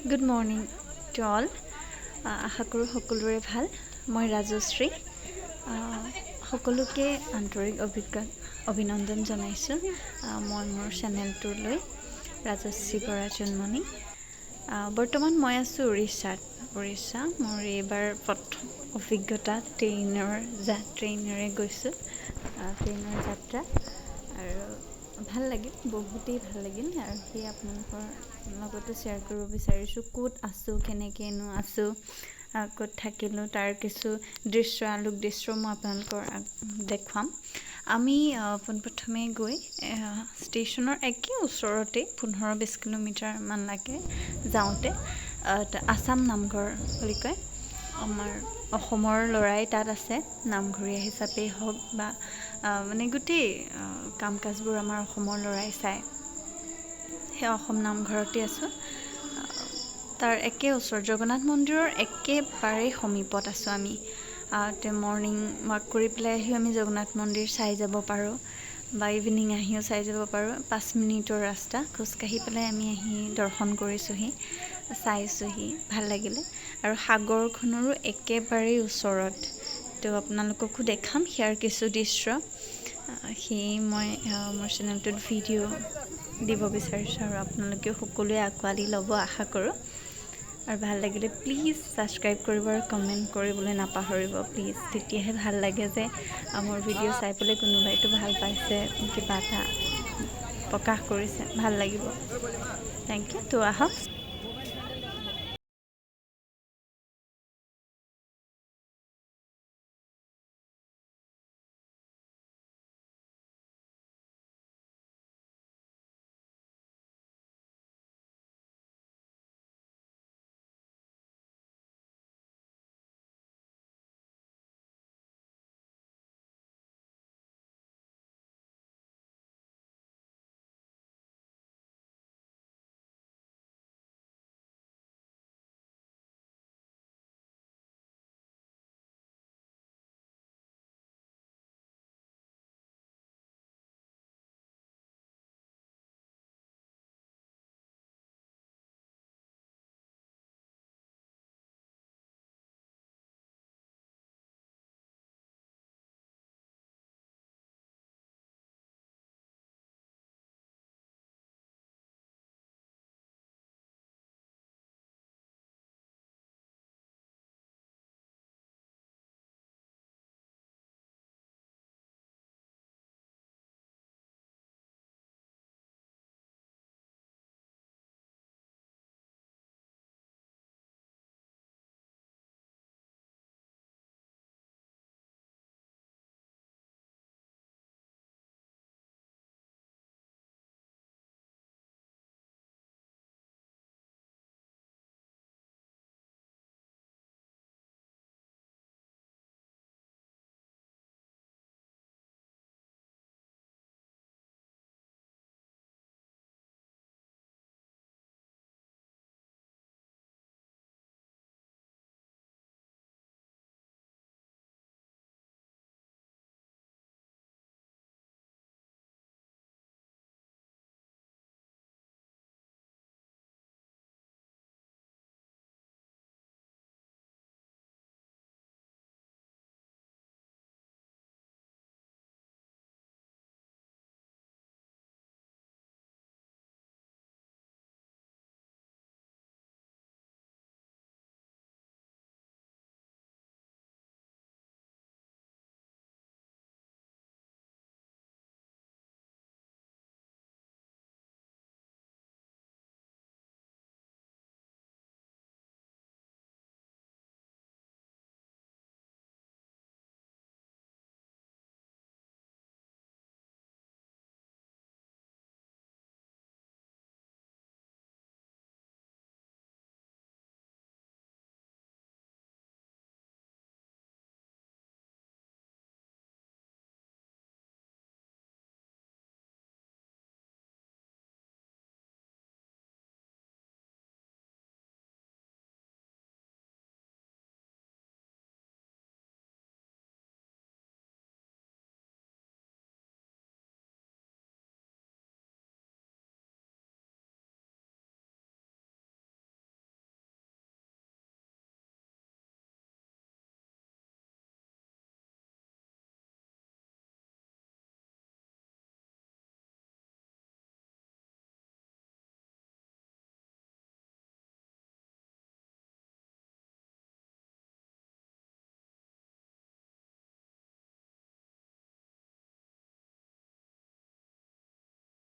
Good morning to all. আশা কৰোঁ সকলোৰে ভাল। মই ৰাজশ্ৰী। সকলোকে আন্তৰিক অভিনন্দন জনাইছোঁ মই মোৰ চেনেলটোলৈ ৰাজশ্ৰী বৰা জন্মনি। বৰ্তমান মই আছোঁ উৰিষ্যা। মোৰ এইবাৰ প্ৰথম অভিজ্ঞতা ট্ৰেইনেৰে গৈছোঁ, ট্ৰেইনৰ যাত্ৰা। আৰু ভাল লাগিল, বহুতেই ভাল লাগিল। আৰু সেই আপোনালোকৰ লগতো শ্বেয়াৰ কৰিব বিচাৰিছোঁ ক'ত আছোঁ, কেনেকৈনো আছোঁ, ক'ত থাকিলোঁ, তাৰ কিছু আলোক দৃশ্য মই আপোনালোকৰ দেখুৱাম। আমি পোনপ্ৰথমে গৈ ষ্টেচনৰ একে ওচৰতে 15-20 কিলোমিটাৰমান লাগে যাওঁতে আছাম নামঘৰ বুলি কয়। আমাৰ অসমৰ ল'ৰাই তাত আছে, নামঘৰীয়া হিচাপেই হওক বা মানে গোটেই কাম কাজবোৰ আমাৰ অসমৰ ল'ৰাই চায়। সেই অসম নামঘৰতে আছোঁ। তাৰ একে ওচৰ জগন্নাথ মন্দিৰৰ একেবাৰে সমীপত আছোঁ আমি। মৰ্ণিং ৱাক কৰি পেলাই আহিও আমি জগন্নাথ মন্দিৰ চাই যাব পাৰোঁ বা ইভিনিং আহিও চাই যাব পাৰোঁ। 5 মিনিটৰ ৰাস্তা খোজকাঢ়ি পেলাই আমি আহি দৰ্শন কৰিছোঁহি, চাইছোঁহি, ভাল লাগিলে। আৰু সাগৰখনৰো একেবাৰেই ওচৰত। তো আপোনালোককো দেখাম সেয়াৰ কিছু দৃশ্য। সেয়ে মই মোৰ চেনেলটোত ভিডিঅ' দিব বিচাৰিছোঁ আৰু আপোনালোকেও সকলোৱে আঁকোৱালি ল'ব আশা কৰোঁ। আৰু ভাল লাগিলে প্লিজ ছাবস্ক্ৰাইব কৰিব আৰু কমেণ্ট কৰিবলৈ নাপাহৰিব প্লিজ। তেতিয়াহে ভাল লাগে যে মোৰ ভিডিঅ' চাই পেলাই কোনোবাইতো ভাল পাইছে, কিবা এটা প্ৰকাশ কৰিছে, ভাল লাগিব। Thank you. তো আহক।